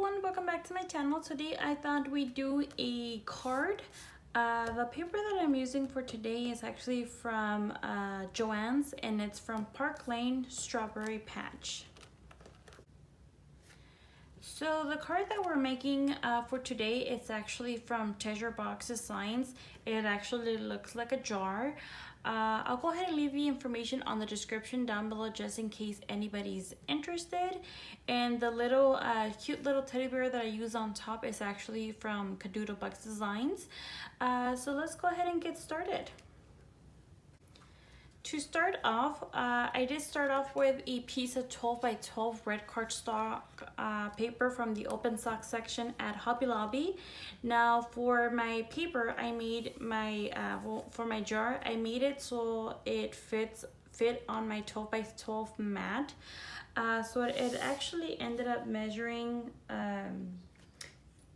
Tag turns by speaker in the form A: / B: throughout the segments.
A: everyone, welcome back to my channel. Today I thought we'd do a card. The paper that I'm using for today is actually from Joann's, and it's from Park Lane Strawberry Patch. So the card that we're making for today is actually from Treasure Box Designs. It actually looks like a jar. I'll go ahead and leave the information on the description down below just in case anybody's interested. And the little cute little teddy bear that I use on top is actually from Kadoodle Bug Designs. So let's go ahead and get started. To start off, I did start off with a piece of 12 by 12 red cardstock paper from the open sock section at Hobby Lobby. Now for my paper, I made my, for my jar, I made it so it fit on my 12 by 12 mat. So it actually ended up measuring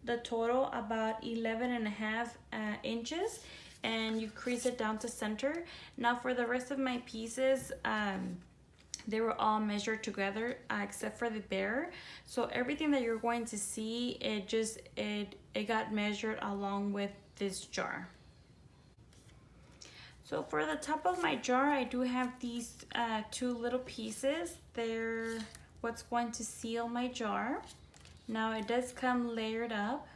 A: the total about 11.5 inches. And you crease it down to center. Now for the rest of my pieces, they were all measured together except for the bear. So everything that you're going to see, it got measured along with this jar. So for the top of my jar, I do have these two little pieces. They're what's going to seal my jar. Now it does come layered up.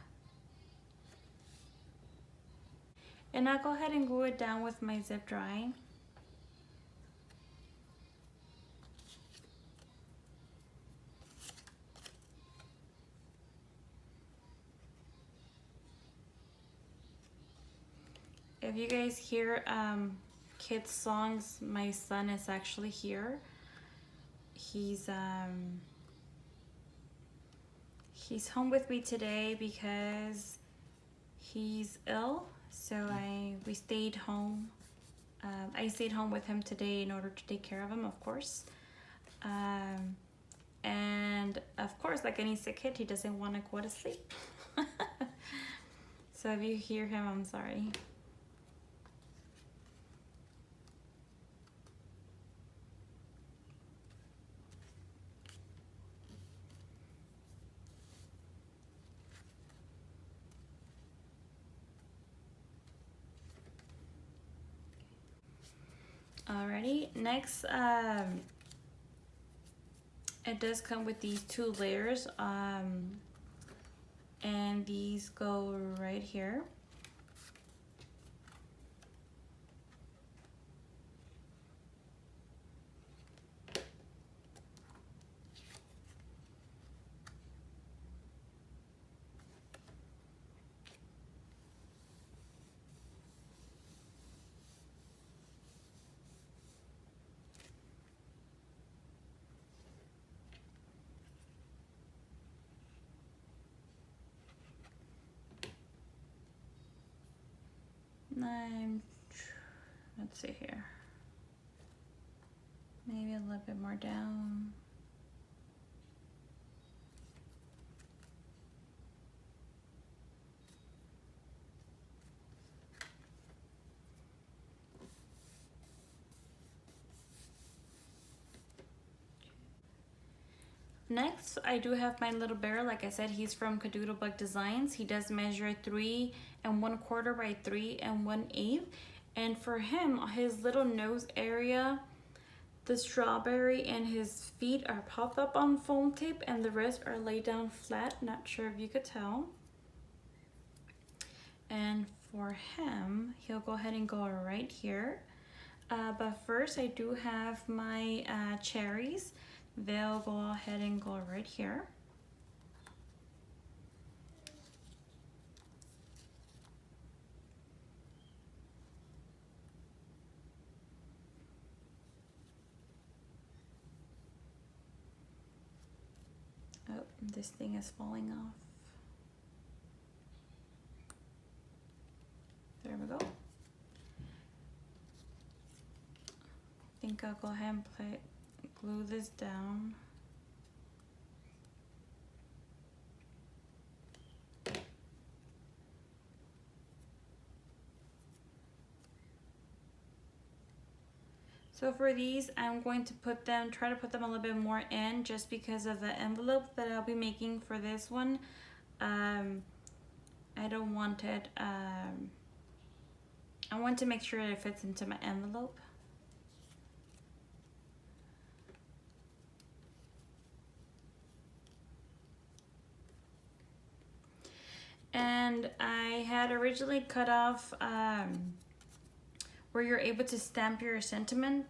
A: And I'll go ahead and glue it down with my zip dry. If you guys hear kids' songs, my son is actually here. He's home with me today because he's ill. So we stayed home. I stayed home with him today in order to take care of him, of course. And of course, like any sick kid, he doesn't want to go to sleep. So if you hear him, I'm sorry. Alrighty, next, it does come with these two layers, and these go right here. Let's see here, maybe a little bit more down. Next, I do have my little bear. Like I said, he's from Kadoodle Bug Designs. He does measure 3 1/4 by 3 1/8. And for him, his little nose area, the strawberry and his feet are popped up on foam tape and the rest are laid down flat. Not sure if you could tell. And for him, he'll go ahead and go right here. But first, I do have my cherries. They'll go ahead and go right here. Oh, this thing is falling off. There we go. I think I'll go ahead and glue this down. So for these, I'm going to try to put them a little bit more in just because of the envelope that I'll be making for this one. I don't want it, I want to make sure it fits into my envelope. And I had originally cut off where you're able to stamp your sentiment.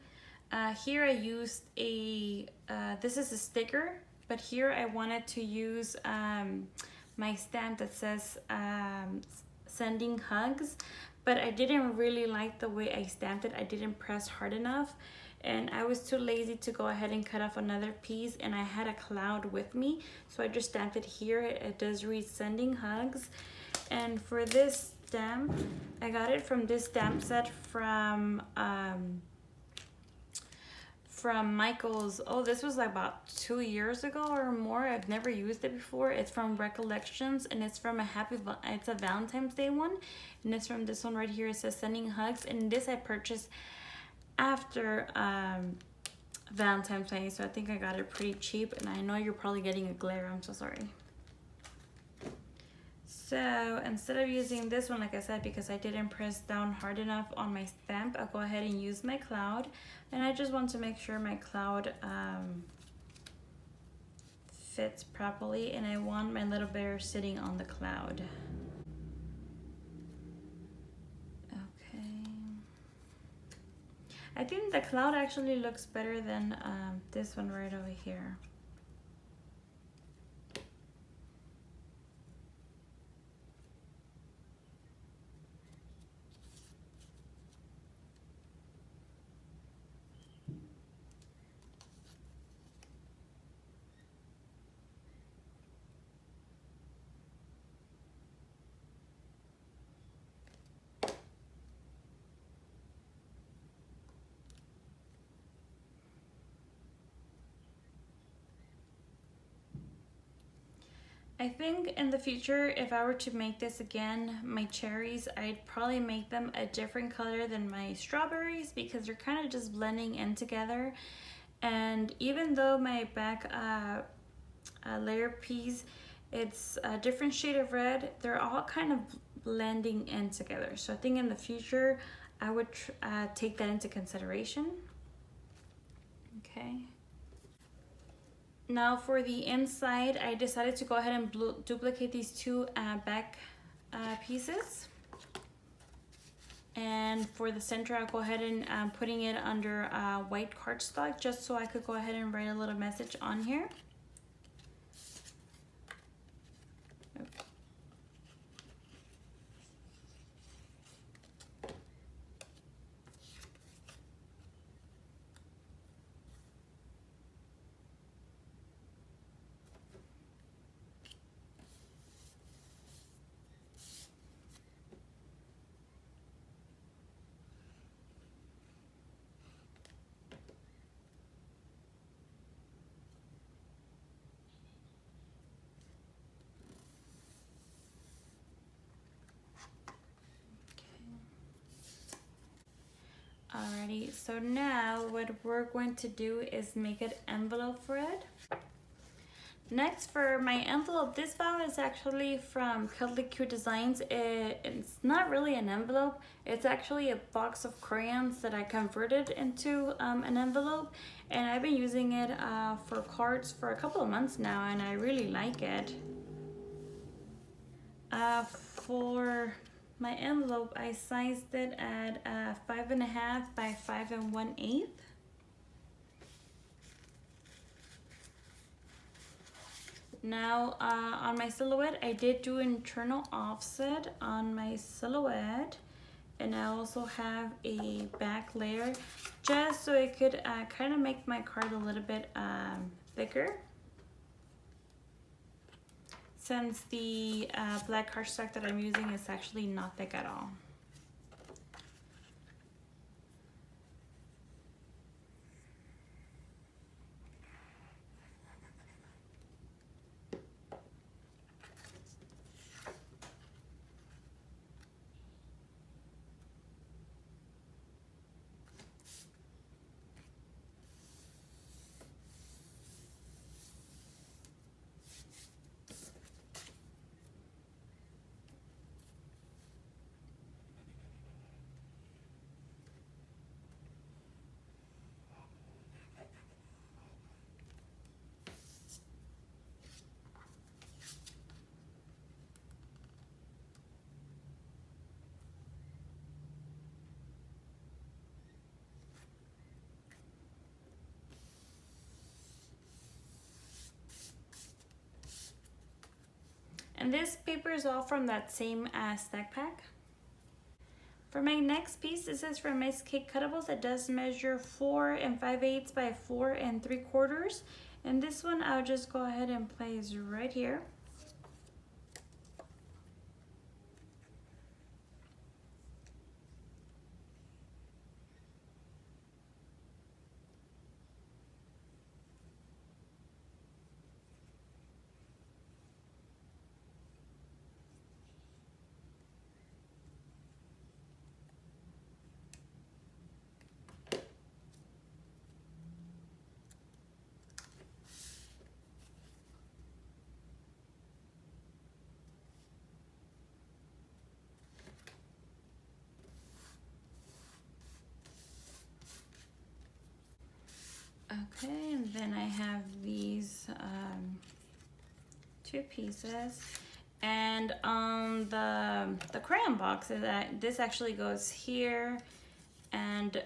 A: Here I used this is a sticker, but here I wanted to use my stamp that says sending hugs, but I didn't really like the way I stamped it. I didn't press hard enough, and I was too lazy to go ahead and cut off another piece, and I had a cloud with me, so I just stamped it here. It does read sending hugs. And for this stamp, I got it from this stamp set from Michael's. Oh, this was like about 2 years ago or more. I've never used it before. It's from Recollections, and it's from it's a Valentine's Day one, and it's from this one right here. It says sending hugs, and this I purchased after Valentine's Day, so I think I got it pretty cheap, and I know you're probably getting a glare. I'm so sorry. So instead of using this one, like I said, because I didn't press down hard enough on my stamp, I'll go ahead and use my cloud. And I just want to make sure my cloud fits properly, and I want my little bear sitting on the cloud. Okay. I think the cloud actually looks better than this one right over here. I think in the future, if I were to make this again, my cherries, I'd probably make them a different color than my strawberries because they're kind of just blending in together. And even though my back layer piece, it's a different shade of red, they're all kind of blending in together. So I think in the future, I would take that into consideration. Okay. Now for the inside, I decided to go ahead and duplicate these two back pieces. And for the center, I'll go ahead and putting it under white cardstock just so I could go ahead and write a little message on here. Alrighty, so now what we're going to do is make an envelope for it. Next, for my envelope, this file is actually from Cuddly Designs. It's not really an envelope, it's actually a box of crayons that I converted into an envelope, and I've been using it for cards for a couple of months now, and I really like it. For my envelope, I sized it at 5.5 by 5 1/8. Now on my silhouette, I did do internal offset on my silhouette, and I also have a back layer just so it could kind of make my card a little bit thicker, since the black cardstock that I'm using is actually not thick at all. And this paper is all from that same stack pack. For my next piece, this is from Miss Cake Cuttables. It does measure 4 5/8 by 4 3/4. And this one I'll just go ahead and place right here. Okay, and then I have these 2 pieces, and the crayon box, this actually goes here, and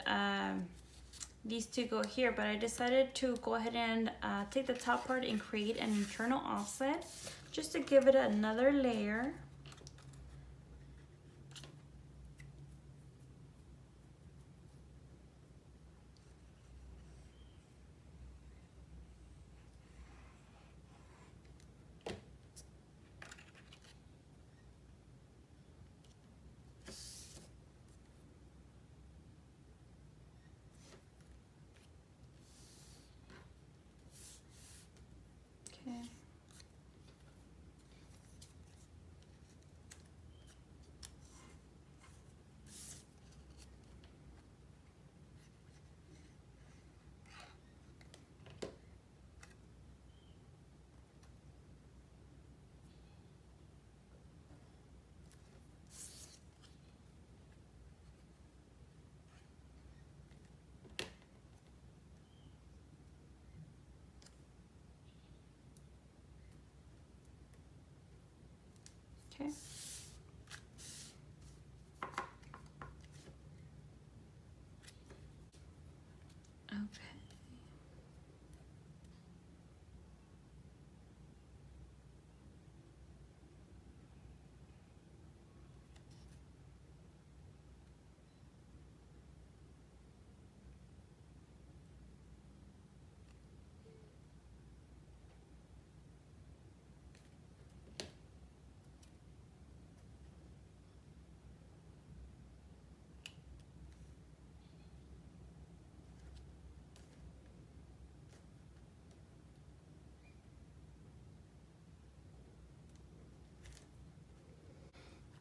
A: these 2 go here, but I decided to go ahead and take the top part and create an internal offset just to give it another layer. Okay. Okay. Okay.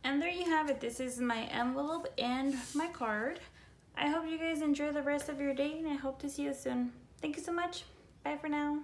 A: And there you have it. This is my envelope and my card. I hope you guys enjoy the rest of your day, and I hope to see you soon. Thank you so much. Bye for now.